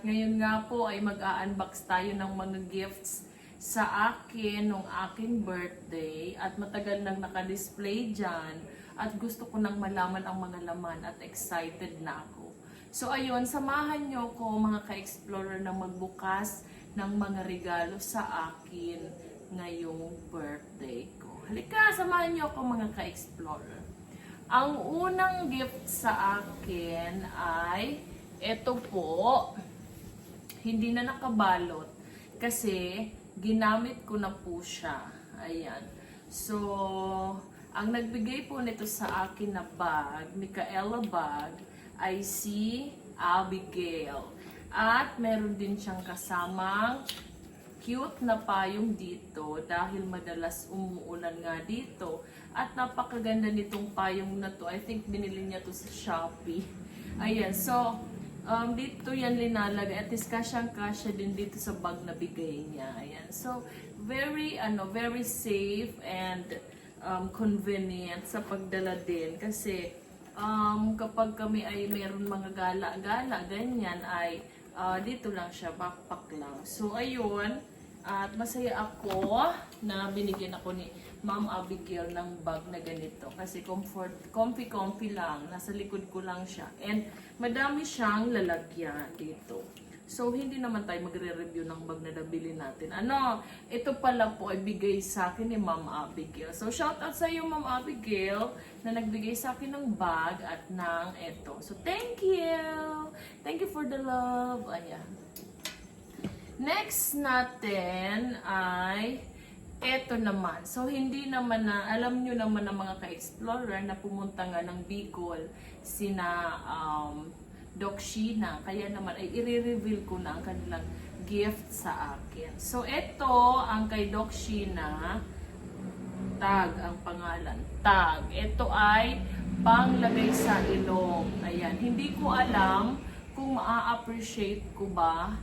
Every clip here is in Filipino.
At ngayon nga po ay mag-a-unbox tayo ng mga gifts sa akin nung aking birthday. At matagal nang naka-display dyan. At gusto ko nang malaman ang mga laman at excited na ako. So ayun, samahan nyo ko mga ka-explorer na magbukas ng mga regalo sa akin ngayong birthday ko. Halika, samahan nyo ako mga ka-explorer. Ang unang gift sa akin ay ito po. Hindi na nakabalot kasi ginamit ko na po siya. Ayan. So, ang nagbigay po nito sa akin na bag, Micaela bag, ay si Abigail. At meron din siyang kasamang cute na payong dito dahil madalas umuulan nga dito. At napakaganda nitong payong na to. I think binili niya to sa Shopee. Ayan. So, dito yan linalagay. At is kasyang-kasya din dito sa bag na bigay niya. Ayan. So, very safe and convenient sa pagdala din. Kasi, kapag kami ay mayroon mga gala-gala, ganyan, ay dito lang siya, backpack lang. So, ayun. At masaya ako na binigyan ako ni Ma'am Abigail ng bag na ganito. Kasi comfy lang. Nasa likod ko lang siya. And madami siyang lalagyan dito. So, hindi naman tayo magre-review ng bag na nabili natin. Ito pala po ay bigay sa akin ni Ma'am Abigail. So, shout out sa iyo, Ma'am Abigail, na nagbigay sa akin ng bag at ng ito. So, thank you! Thank you for the love. Ayan. Next natin ay eto naman. So, hindi naman na, alam nyo naman ng mga ka-explorer na pumunta nga ng Bicol sina Doc Sheena. Kaya naman ay i-reveal ko na ang kanilang gift sa akin. So, eto ang kay Doc Sheena. Tag ang pangalan. Tag. Ito ay panglagay sa ilong. Ayan. Hindi ko alam kung maa-appreciate ko ba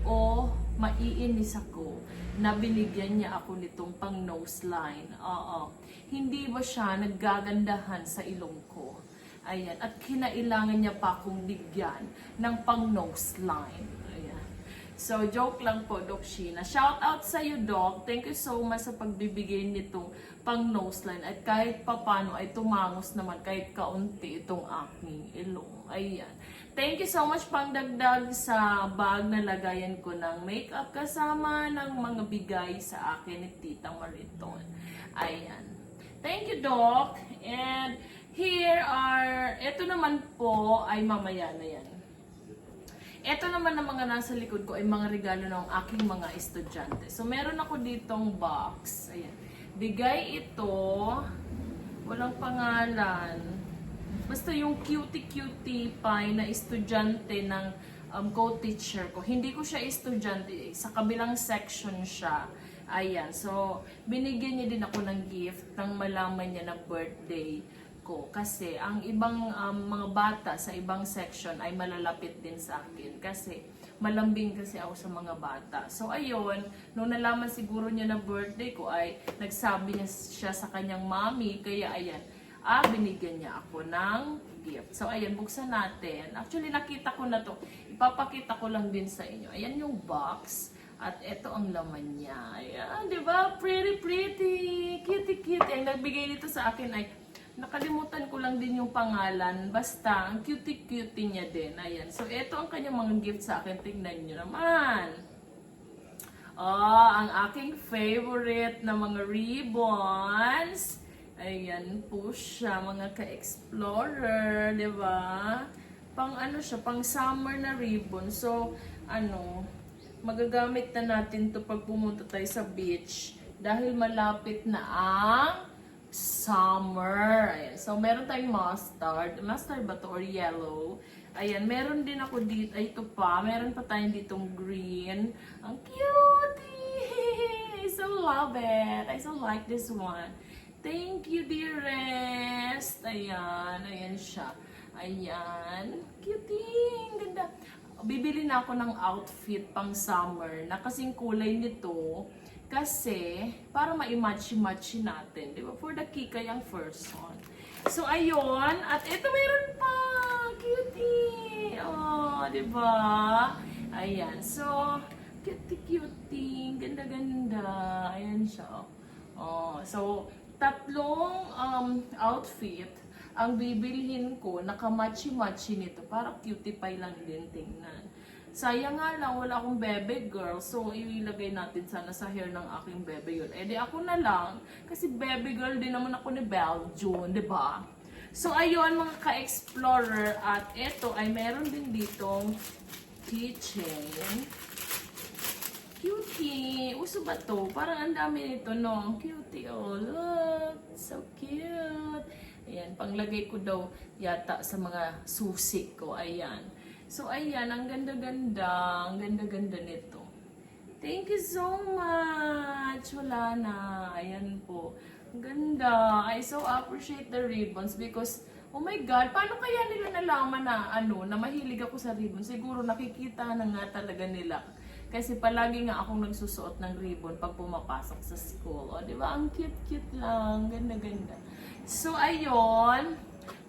o maiinis ako na binigyan niya ako nitong pang nose line. Hindi ba siya naggagandahan sa ilong ko? Ayan. At kinailangan niya pa akong bigyan ng pang nose line. Ayan. So, joke lang po, Doc Sheena. Shout out sa iyo, Doc. Thank you so much sa pagbibigay nitong pang nose line. At kahit papano ay tumangos naman kahit kaunti itong aking ilong. Ayan. Thank you so much pang dagdag sa bag na lagayan ko ng makeup kasama ng mga bigay sa akin ni Tita Mariton. Ayan. Thank you, Doc. And here are, ito naman po ay mamaya na yan. Ito naman ang mga nasa likod ko ay mga regalo ng aking mga estudyante. So, meron ako ditong box. Ayan. Bigay ito. Walang pangalan. Basta yung cutie-cutie pie na estudyante ng co-teacher ko. Hindi ko siya estudyante. Sa kabilang section siya. Ayan. So, binigyan niya din ako ng gift nang malaman niya na birthday ko. Kasi, ang ibang mga bata sa ibang section ay malalapit din sa akin. Kasi, malambing kasi ako sa mga bata. So, ayun. Nung nalaman siguro niya na birthday ko ay nagsabi niya siya sa kanyang mommy. Kaya, ayan. Binigyan niya ako ng gift. So, ayan, buksan natin. Actually, nakita ko na to. Ipapakita ko lang din sa inyo. Ayan yung box. At ito ang laman niya. Ayan, di ba? Pretty, pretty. Cutie, cutie. Ang nagbigay nito sa akin ay, nakalimutan ko lang din yung pangalan. Basta, ang cutie, cutie niya din. Ayan. So, ito ang kanyang mga gift sa akin. Tingnan nyo naman. Ang aking favorite na mga ribbons. Ayan po siya, mga ka-explorer, di ba? Pang ano siya, pang summer na ribbon. So, magagamit na natin to pag pumunta tayo sa beach. Dahil malapit na ang summer. Ayan. So, meron tayong mustard. Mustard ba to or yellow? Ayan, meron din ako dito. Ay, ito pa. Meron pa tayong ditong green. Ang cutie! I so love it. I so like this one. Thank you, dearest. Ayan. Ayan siya. Ayan. Cutie. Ang ganda. Bibili na ako ng outfit pang summer na kasing kulay nito. Kasi, para ma-match-match natin. Di ba? For the kikayang person. So, ayun. At ito meron pa. Cutie. Oh, di ba? Ayan. So, cutie-cutie. Ganda-ganda. Ayan siya. Oh, so, tatlong outfit ang bibilhin ko. Naka-matchy-matchy nito. Para cutie pie lang din tingnan. Sayang nga lang, wala akong bebe girl. So, ilagay natin sana sa hair ng aking bebe girl. Eh, di ako na lang. Kasi bebe girl din naman ako ni Belgium, di ba? So, ayun mga ka-explorer. At ito ay meron din ditong keychain. Cutie! Uso ba to? Parang ang dami nito, no? Ang cutie, oh. Look! So cute! Ayan, panglagay ko daw yata sa mga susi ko. Ayan. So, ayan, ang ganda-ganda. Ang ganda-ganda nito. Thank you so much! Wala na. Ayan po. Ang ganda. I so appreciate the ribbons because, oh my God, paano kaya nila nalaman na, na mahilig ako sa ribbon? Siguro nakikita na nga talaga nila. Kasi palagi nga akong nagsusuot ng ribbon pag pumapasok sa school. O, di ba? Ang cute-cute lang. Ganda-ganda. So, ayun.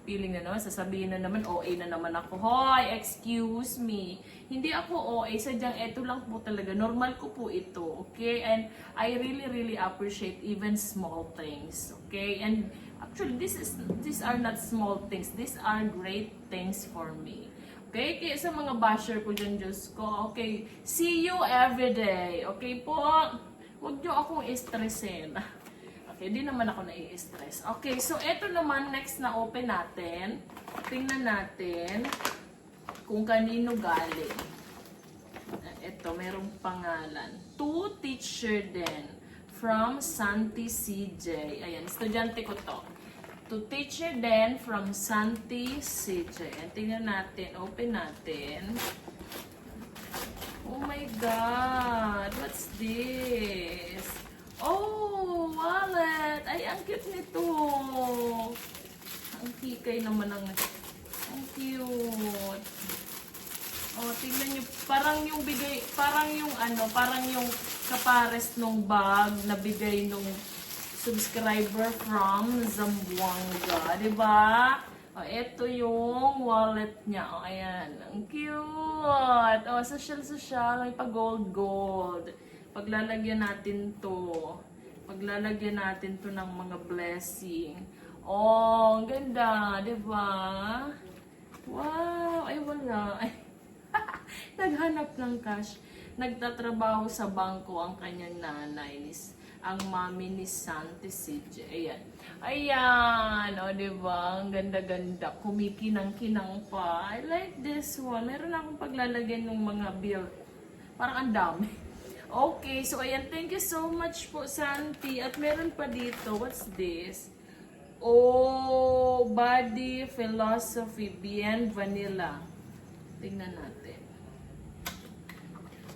Feeling na naman, sasabihin na naman, OA na naman ako. Hoy, excuse me. Hindi ako OA, sadyang eto lang po talaga. Normal ko po ito, okay? And I really appreciate even small things, okay? And actually, these are not small things. These are great things for me. Okay? Kaya sa mga basher ko dyan, Diyos ko, okay? See you every day, okay po? Huwag nyo akong istressin. Okay, di naman ako nai-stress. Okay, so eto naman, next na open natin. Tingnan natin kung kanino galing. Eto, merong pangalan. To teacher din. From Santi CJ. Ayan, estudyante ko to. To teacher din from Santi CJ. Ayan, tingnan natin. Open natin. Oh my God! What's this? Oh, wallet! Ay, ang cute nito. Ang hikay naman ang cute. Oh, tingnan niyo, parang yung bigay, parang yung kapares nung bag na bigay nung subscriber from Zamboanga, 'di ba? Oh, ito yung wallet niya. Oh, ayan. Ang cute. Oh, social, may pa-gold. Paglalagyan natin to. Paglalagyan natin to ng mga blessing. Oh, ang ganda, 'di ba? Wow, ay wala. Ay, naghanap ng cash. Nagtatrabaho sa bangko ang kanyang nanay, ang mami ni Santi CJ. Ayan. Ayan, o, 'di ba? Ang ganda-ganda. Kumikinang-kinang pa. I like this one. Meron akong paglalagyan ng mga bill. Parang ang dami. Okay, so ayan, thank you so much po, Santi. At meron pa dito, what's this? Oh, Body Philosophy Bien Vanilla. Tingnan natin.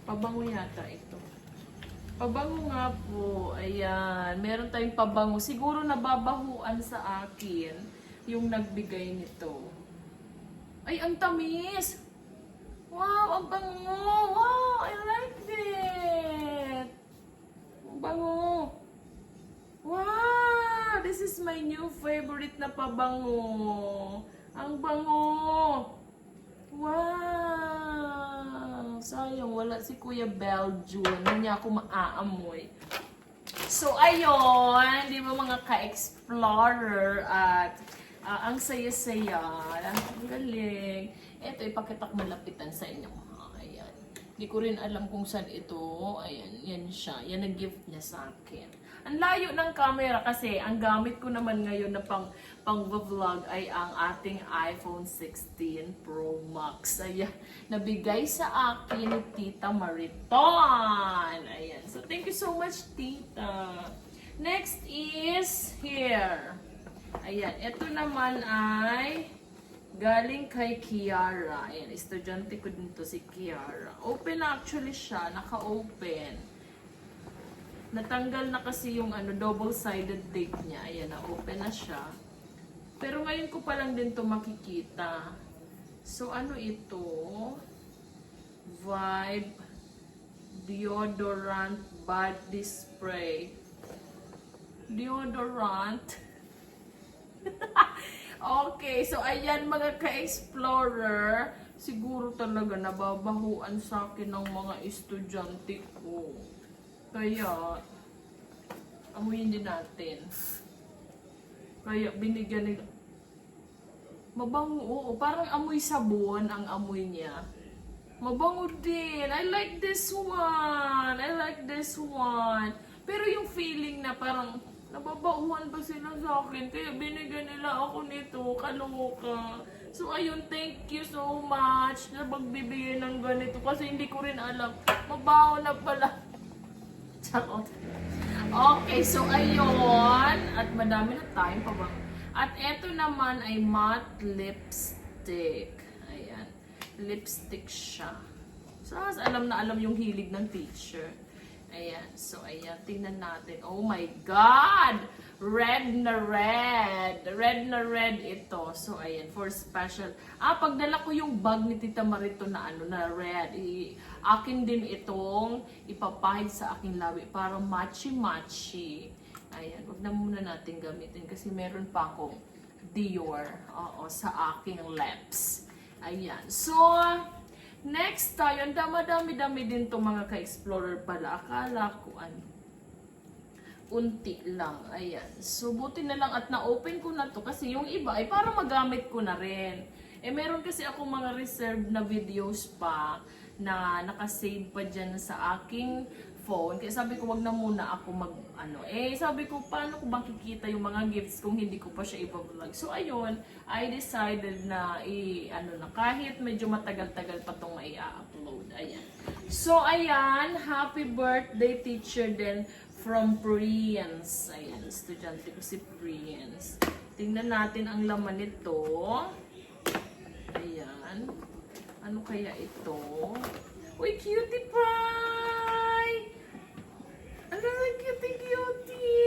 Pabango yata ito. Pabango nga po. Ayan, meron tayong pabango. Siguro nababahuan sa akin yung nagbigay nito. Ay, ang tamis! Wow, ang bango! Wow, I like it! Ang bango! Wow! This is my new favorite na pabango. Ang bango! Wow! Sayang, wala si Kuya Belgium. Hindi niya ako maaamoy. So, ayun, di ba mga ka-explorer at ang saya-saya. Ang galing. Ito, ipakita ko malapitan sa inyo. Ayan. Hindi ko rin alam kung saan ito. Ayan, yan siya. Yan ang gift niya sa akin. Ang layo ng camera kasi ang gamit ko naman ngayon na pang-vlog ay ang ating iPhone 16 Pro Max. Ayan, nabigay sa akin ni Tita Mariton. Ayan. So, thank you so much, Tita. Next is here. Ayan, ito naman ay galing kay Kiara. Ayan, estudyante ko din to si Kiara. Open na actually siya, naka-open. Natanggal na kasi yung double-sided tape niya. Ayan, na-open na siya. Pero ngayon ko pa lang din to makikita. So, ano ito? Vibe Deodorant Body Spray. Deodorant. Okay, so ayan mga ka-explorer. siguro talaga nababahuan sa akin ng mga estudyante ko. Kaya, amuyin din natin. Kaya binigyan nila. Mabango, oo. Parang amoy sabon ang amoy niya. Mabango din. I like this one. I like this one. Pero yung feeling na parang nababauhan ba sila sa akin? Kaya binigyan nila ako nito. Kaloka. So ayun, thank you so much na magbibigay ng ganito. Kasi hindi ko rin alam. Mabaho na pala. Charot. Okay, so ayun. At madami na time pa ba? At eto naman ay matte lipstick. Ayan. Lipstick siya. So, alam na alam yung hilig ng teacher. Ayan. So, ayan. Tingnan natin. Oh my God! Red na red. Red na red ito. So, ayan. For special. Pagdala ko yung bag ni Tita Marito na na red. Akin din itong ipapahid sa aking labi para matchy-matchy. Ayan, wag na muna natin gamitin kasi meron pa akong Dior sa aking lips. Ayan. So, next tayo, ang dami-dami din to mga ka-explorer pala. Akala ko unti lang. Ayan. So, buti na lang at na-open ko na to kasi yung iba ay para magamit ko na rin. Meron kasi akong mga reserved na videos pa na nakasave pa dyan sa aking phone. Kaya sabi ko, wag na muna ako sabi ko, paano ko makikita yung mga gifts kung hindi ko pa siya ipa-vlog? So, ayun, I decided na kahit medyo matagal-tagal pa itong i-upload. Ayan. So, ayan, happy birthday teacher din from Prince. Ayan, estudyante ko si Prince. Tingnan natin ang laman nito. Ayan. Ano kaya ito? Uy, cutie pie! Ano na cutie-cutie!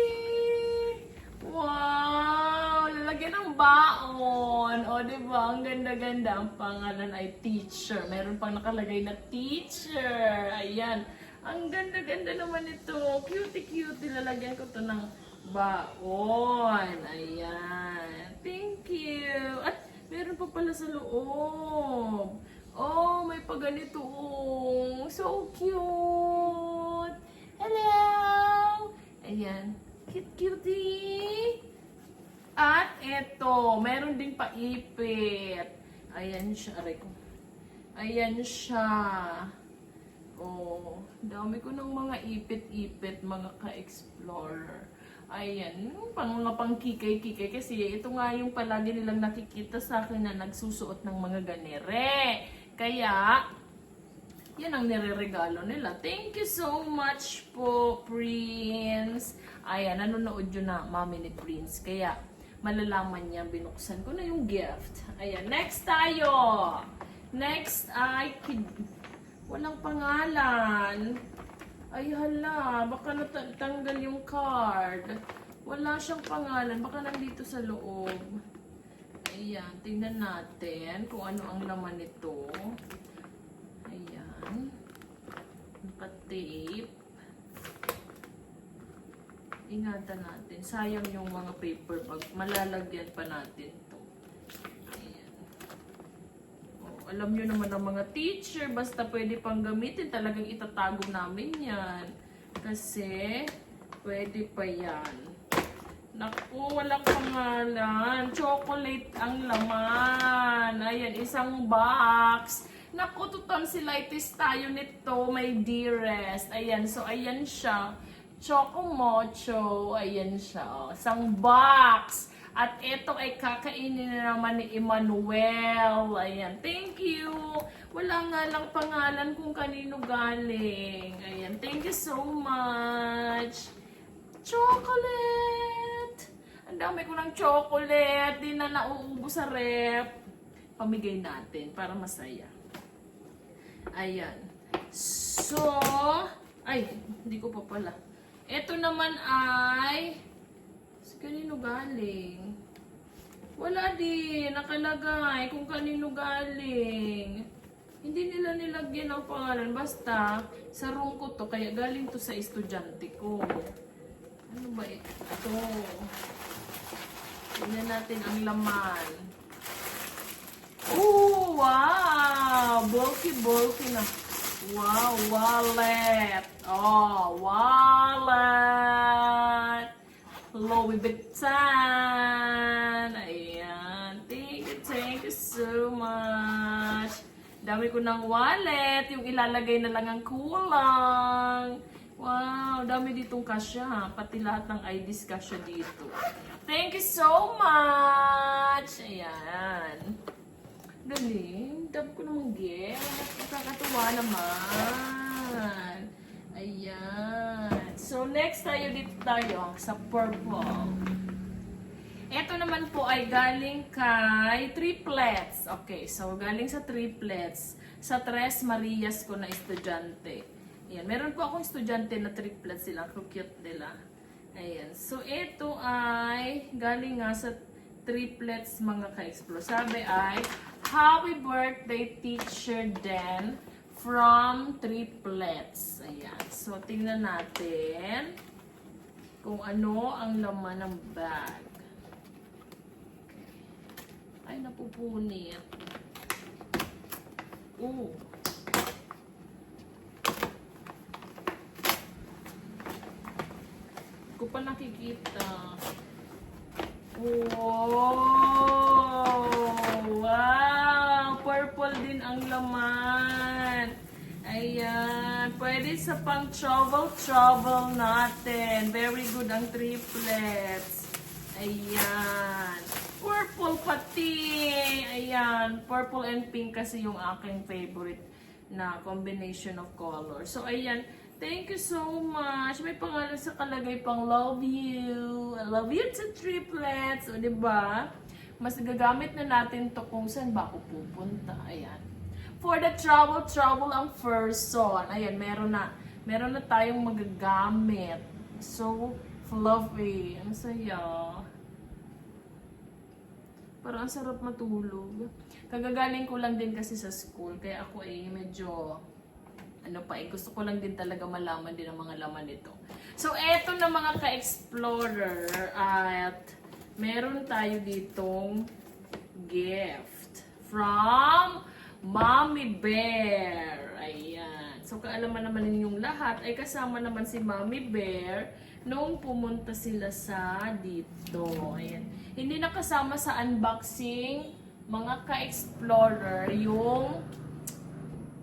Wow! Lalagyan ng baon! O, diba? Ang ganda-ganda. Ang pangalan ay teacher. Meron pang nakalagay na teacher. Ayan. Ang ganda-ganda naman ito. Cutie-cutie. Lalagyan ko to ng baon. Ayan. Thank you. At meron pa pala sa loob. Oh, may paganito. Oh, so cute. Hello. Ayan. Cute cutie. At eto, meron ding paipit. Ayan siya. Aray ko. Ayan siya. Oh, dami ko ng mga ipit-ipit, mga ka-explorer. Ayan, mga pang kikay-kikay kasi ito nga yung palagi nilang nakikita sa akin na nagsusuot ng mga ganere. Kaya, yan ang nireregalo nila. Thank you so much po, Prince. Ayan, nanonood yun na mami ni Prince. Kaya, malalaman niya, binuksan ko na yung gift. Ayan, next tayo. Next ay, walang pangalan. Ay hala, baka natanggal yung card. Wala siyang pangalan, baka nandito sa loob. Ayan, tingnan natin kung ano ang laman nito. Ayan. Naka-tape. Ingatan natin. Sayang yung mga paper bag. Malalagyan pa natin to. Ayan. Oh, alam nyo naman ang mga teacher, basta pwede pang gamitin, talagang itatago namin yan. Kasi, pwede pa yan. Naku, walang pangalan. Chocolate ang laman. Ayan, isang box. Naku, tonsillitis tayo nito, my dearest. Ayan, so ayan siya. Choco Mocho. Ayan siya. Oh. Isang box. At ito ay kakainin na naman ni Emmanuel. Ayan, thank you. Wala nga lang pangalan kung kanino galing. Ayan, thank you so much. Chocolate! Ang dami ko ng chocolate. Di na nauubos sa rep. Pamigay natin para masaya. Ayan. So, ay, hindi ko pa pala. Ito naman ay, kanino galing? Wala din. Nakalagay kung kanino galing. Hindi nila nilagyan ng pangalan. Basta, sa room ko to. Kaya galing to sa estudyante ko. Ano ba ito? Tingnan natin ang laman. Oh, wow! Bulky na. Wow, wallet. Oh, wallet. Louis Vuitton. Ayan. Thank you so much. Dami ko ng wallet. Yung ilalagay na lang ang kulang. Wow, dami ditong kasya. Pati lahat ng IDs kasya dito. Thank you so much. Ayan. Galing. Dami ko namang gift. Nakakatuwa naman. Ayan. So, next dito tayo sa purple. Ito naman po ay galing kay triplets. Okay, so galing sa triplets. Sa Tres Marias ko na estudyante. Ayan, meron po akong estudyante na triplets sila. Cute nila. Ayan. So, ito ay galing nga sa triplets mga ka-explore. Sabi ay, Happy birthday, Teacher Dan from triplets. Ayan. So, tingnan natin kung ano ang laman ng bag. Ay, napupunit. Oh. Ko pa nakikita. Wow! Purple din ang laman. Ayan. Pwede sa pang travel natin. Very good ang triplets. Ayan. Purple pati. Ayan. Purple and pink kasi yung aking favorite na combination of color. So, ayan. Thank you so much. May pangalan sa kalagay pang love you. I love you to triplets. O, diba? Mas gagamit na natin to kung saan ba ako pupunta. Ayan. For the travel ang person. Ayan, meron na tayong magagamit. So, fluffy. Ang saya. Parang ang sarap matulog. Kagagaling ko lang din kasi sa school. Kaya ako ay medyo gusto ko lang din talaga malaman din ang mga laman nito. So, eto na mga ka-explorer at meron tayo ditong gift from Mommy Bear. Ayan. So, kaalaman naman ninyong lahat ay kasama naman si Mommy Bear nung pumunta sila sa dito. Ayan. Hindi nakasama sa unboxing mga ka-explorer yung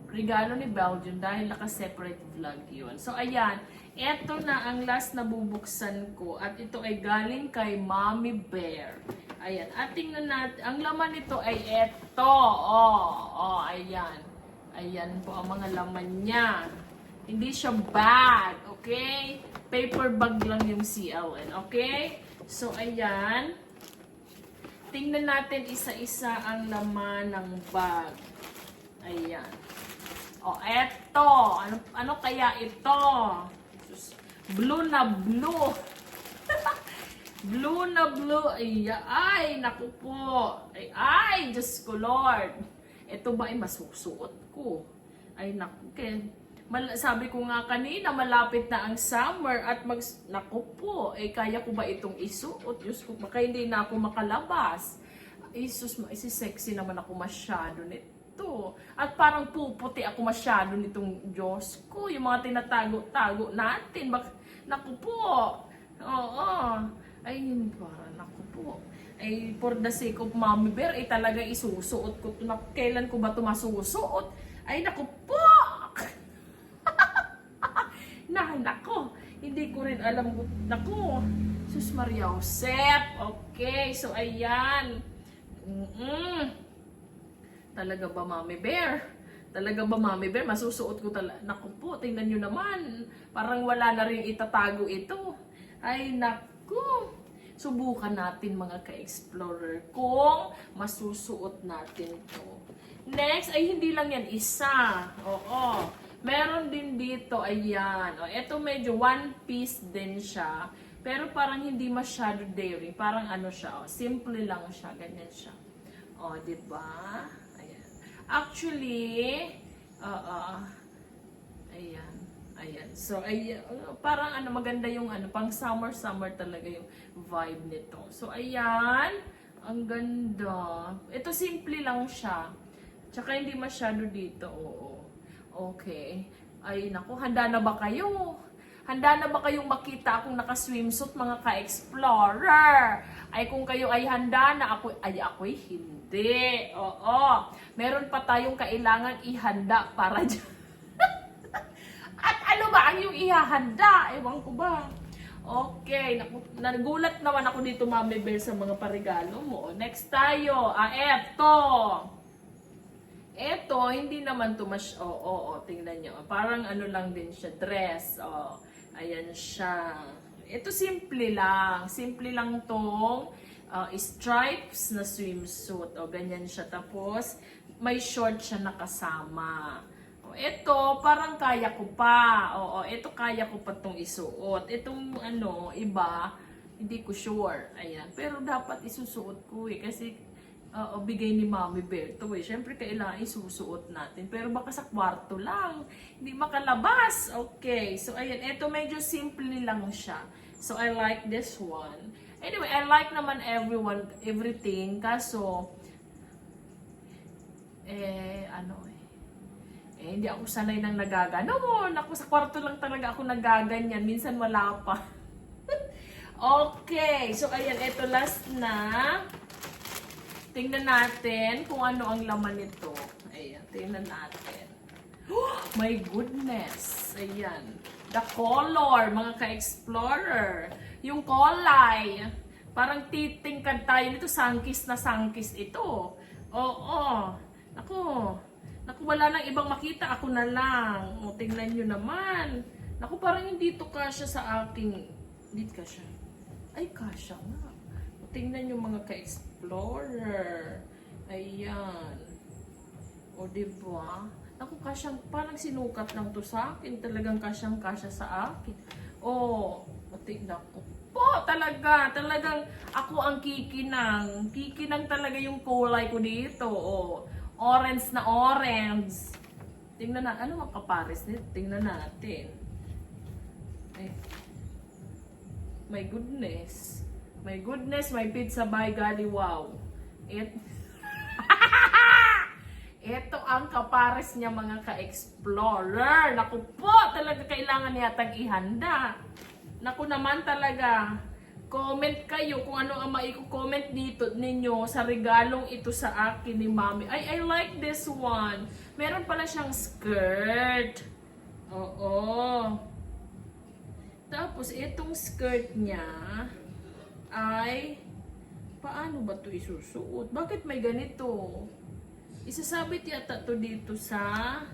regalo ni Belgium dahil naka-separate vlog yun. So, ayan. Ito na ang last na bubuksan ko. At ito ay galing kay Mommy Bear. Ayan. At tingnan natin. Ang laman nito ay ito. Ayan. Ayan po ang mga laman niya. Hindi siya bag. Okay? Paper bag lang yung CLN. Okay? So, ayan. Tingnan natin isa-isa ang laman ng bag. Ayan. Eto. Ano kaya ito? Blue na blue. Blue na blue. Ay, naku po. Ay, Diyos ko, Lord. Ito ba ay masusuot ko? Ay, naku. Sabi ko nga kanina, malapit na ang summer at naku po, kaya ko ba itong isuot? Diyos ko, baka hindi na ako makalabas. Sexy naman ako masyado nito. At parang puputi ako masyado nitong Diyos ko. Yung mga tinatago-tago natin. Naku po. Oo. Ay, parang naku po. Ay, for the sake of Mommy Bear, talaga isusuot ko. Kailan ko ba ito masusuot? Ay, naku po. Naku. Hindi ko rin alam. Naku. Sus Maria Josep. Okay. So, ayan. Talaga ba, Mommy Bear? Talaga ba, Mommy Bear? Masusuot ko talaga. Naku po, tingnan nyo naman. Parang wala na rin itatago ito. Ay, naku. Subukan natin mga ka-explorer kung masusuot natin to. Next, ay hindi lang yan isa. Oo. Meron din dito, ayan. Ito medyo one piece din siya. Pero parang hindi masyado daring. Parang siya, simple lang siya. Ganyan siya. Diba? Actually, ayan. So, parang maganda yung pang summer talaga yung vibe nito. So, ayan. Ang ganda. Ito simple lang siya. Tsaka hindi masyado dito. Oo. Okay. Ay, naku, handa na ba kayo? Handa na ba kayong makita akong naka-swimsuit, mga ka-explorer? Ay, kung kayo ay handa na, ako'y hindi. Oo. Meron pa tayong kailangan ihanda para dyan. At ano ba ang yung ihahanda? Ewan ko ba? Okay, nagulat naman ako dito, Mami Bear, sa mga paregalo mo. Next tayo, eto. Eto, hindi naman to tingnan nyo. Parang ano lang din siya, dress. Ayan siya. Ito simple lang. Simple lang tong stripes na swimsuit. Ganyan siya. Tapos, may short siya nakasama. Ito, parang kaya ko pa. Ito kaya ko pa tong isuot. Itong iba, hindi ko sure. Ayan. Pero dapat isusuot ko kasi bigay ni Mami Bear to Siyempre, kailangan isusuot natin. Pero baka sa kwarto lang. Hindi makalabas. Okay. So, ayan. Ito medyo simple lang siya. So, I like this one. Anyway, I like naman everything. Kaso, hindi ako sanay ng nagaganon. Ako sa kwarto lang talaga ako nagaganyan. Minsan wala pa. Okay. So, ayan. Ito last na. Tingnan natin kung ano ang laman nito. Ayan. Tingnan natin. Oh, my goodness. Ayan. The color, mga ka-explorer. Yung kulay. Parang titingkad tayo nito. Sangkis na sangkis ito. Oo. Naku, wala nang ibang makita. Ako na lang. Tingnan nyo naman. Naku, parang hindi ito kasya sa aking... Hindi kasya. Ay, kasya nga. Tingnan nyo, mga ka-explorer. Ayan. O, diba? Naku, kasyang, parang sinukat lang to sa akin. Talagang kasyang-kasya sa akin. O, tingnan ko po, talagang ako ang kikinang. Kikinang talaga yung kulay ko dito. O, orange na orange. Tingnan na, ano ang kapares nito? Tingnan natin. Ay. My goodness. My goodness, my pizza by Gali, wow. Ito ang kapares niya, mga ka-explorer. Naku po, talaga kailangan yatang ihanda. Naku naman talaga. Comment kayo kung ano ang maiko-comment dito ninyo sa regalong ito sa akin ni Mami. I like this one. Meron pala siyang skirt. Oo. Tapos, itong skirt niya ay, paano ba ito isusuot? Bakit may ganito? Isasabit yata to dito sa...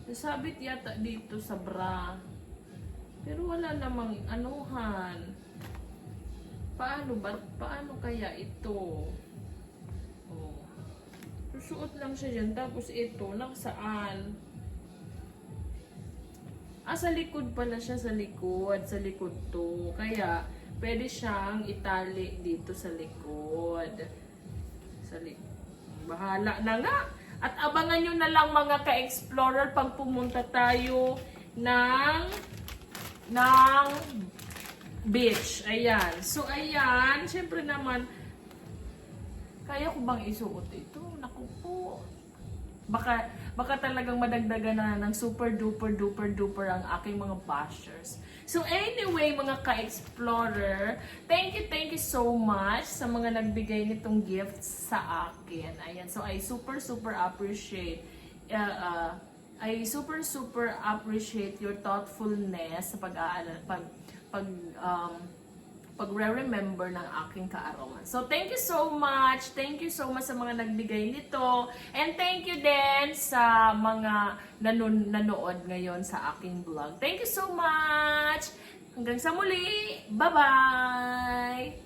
Isasabit yata dito sa bra. Pero wala namang anuhan. Paano kaya ito? Oh. Susuot lang siya dyan. Tapos ito, saan? Sa likod pala siya, sa likod. Sa likod to. Kaya, pwede siyang itali dito sa likod. Sa likod. Bahala na nga. At abangan nyo na lang, mga ka-explorer, pag pumunta tayo ng beach. Ayan. So, ayan. Siyempre naman, kaya ko bang isuot ito? Naku po. Baka talagang madagdagan na ng super duper ang aking mga bashers. So anyway, mga ka-explorer, thank you so much sa mga nagbigay nitong gifts sa akin. Ayan, so I super appreciate appreciate your thoughtfulness sa pagre-remember ng aking kaarawan. So, thank you so much. Thank you so much sa mga nagbigay nito. And thank you din sa mga nanood ngayon sa aking vlog. Thank you so much. Hanggang sa muli. Bye-bye.